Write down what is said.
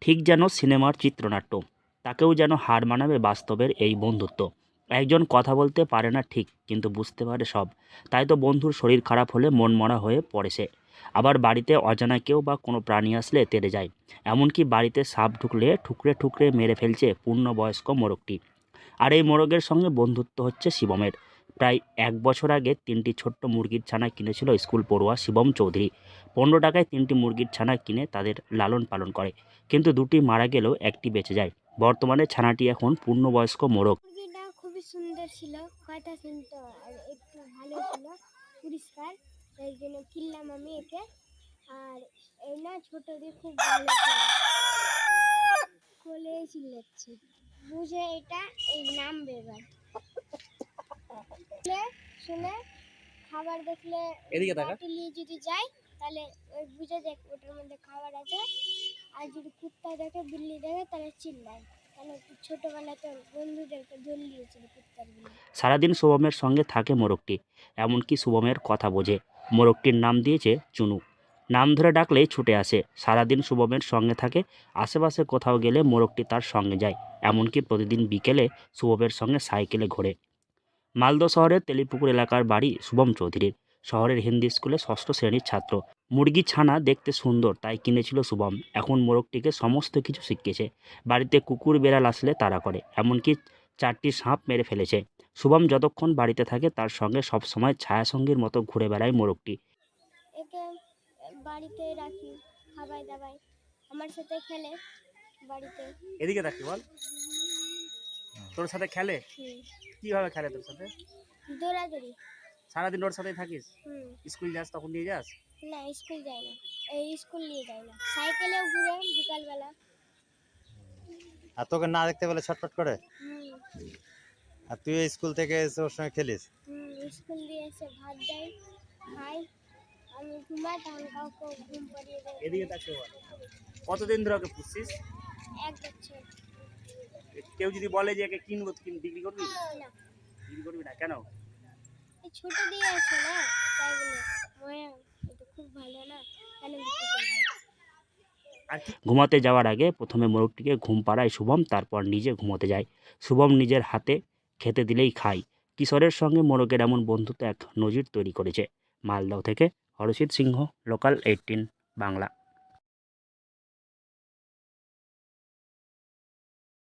ঠিক যেন সিনেমার চিত্রনাট্য, তাকেও যেন হার মানাবে বাস্তবের এই বন্ধুত্ব। একজন কথা বলতে পারে না ঠিক, কিন্তু বুঝতে পারে সব। তাই তো বন্ধুর শরীর খারাপ হলে মনমরা হয়ে পড়ে সে। আবার বাড়িতে অজানা কেউ বা কোনো প্রাণী আসলে তেড়ে যায়। এমনকি বাড়িতে সাপ ঢুকলে ঠুকরে ঠুকরে মেরে ফেলছে পূর্ণবয়স্ক মোরগটি। আর এই মোরগের সঙ্গে বন্ধুত্ব হচ্ছে শিবমের। প্রায় 1 বছর আগে 3টি ছোট্ট মুরগির ছানা কিনেছিল স্কুল পড়ুয়া শিবম চৌধুরী। 15 টাকায় 3টি মুরগির ছানা কিনে তাদের লালন পালন করে। কিন্তু দুটি মারা গেলেও একটি বেঁচে যায়। বর্তমানে ছানাটি এখন পূর্ণবয়স্ক মোরগ। মুরগিটা খুবই সুন্দর ছিল, কথা শুনতো আর একটু ভালো ছিল, পরিষ্কার। তাই জন্য কিনলাম আমি একে। আর এই না ছোট দিয়ে খুব ভালো ছিল, কোলে চিল্লাচ্ছে, বুঝে এটা এই নাম বেবার শুনে খাবার দেখলে নিয়ে যদি যাই তাহলে ওই বুঝে দেখ ওটার মধ্যে খাবার আছে। আর যদি কুত্তা দেখে বিল্লি দেখে তাহলে চিল্লায়, তাহলে ছোটবেলায় তো বন্ধুদেরকে দোল দিয়েছিল কুত্তার বিল্লি। সারাদিন শুভমের সঙ্গে থাকে মোরগটি, এমনকি শুভমের কথা বোঝে। মোরগটির নাম দিয়েছে চুনু। নাম ধরে ডাকলেই ছুটে আসে। সারাদিন শুভমের সঙ্গে থাকে। আশেপাশে কোথাও গেলে মোরগটি তার সঙ্গে যায়। এমনকি প্রতিদিন বিকেলে শুভমের সঙ্গে সাইকেলে ঘোরে। মালদহ শহরের তেলিপুকুর এলাকার বাড়ি শুভম চৌধুরীর। শহরের হিন্দি স্কুলে 6ষ্ঠ শ্রেণীর ছাত্র। মুরগি ছানা দেখতে সুন্দর তাই কিনেছিল শুভম। এখন মোরগটিকে সমস্ত কিছু শিখিয়েছে। বাড়িতে কুকুর বেড়াল আসলে তাড়া করে, এমনকি 4টি সাপ মেরে ফেলেছে। শুভম যতক্ষণ বাড়িতে থাকে তার সঙ্গে সবসময় ছায়াসঙ্গীর মতো ঘুরে বেড়ায় মোরগটি। একে বাড়িতে রাখি, খাবাই দাবাই, আমার সাথে খেলে বাড়িতে। এদিকে থাকি বল, তোর সাথে খেলে? কিভাবে খেলে তোর সাথে? দৌড়াদৌড়ি। সারাদিন ওর সাথেই থাকিস? হুম। স্কুল যাস তখন নিয়ে যাস? না, স্কুল যায় না, এই স্কুল নিয়ে যায় না, সাইকেলেও ঘুরে বিকালবেলা। আর তোকে না দেখতে পেলে ছটফট করে? হুম। আর তুই স্কুল থেকে এসে ওর সঙ্গে খেলিস? স্কুল দিয়ে এসে ভাত দেয়, খাই, আমি ঘুমাই, তখন কাউকে ঘুম পাড়িয়ে দেয়। এদিকে তাকে বল, কতদিন ধরে ওকে পুষছিস? 1 বছর। কেউ যদি বলে যে একে কিনবো, বিক্রি করবি? না, বিক্রি করবি না কেন? এই ছোট দিয়ে আছে না, তাই বলে ময়া এটা খুব ভালো না, কেন বিক্রি করবো। আর ঘুমাতে যাওয়ার আগে প্রথমে মোরগটিকে ঘুম পাড়ায় শুভম, তারপর নিজে ঘুমোতে যায়। শুভম নিজের হাতে খেতে দিলেই খায়। কিশোরের সঙ্গে মোরগের এমন বন্ধুত্ব এক নজির তৈরি করেছে। মালদহ থেকে হরষিত সিংহ, লোকাল 18 বাংলা।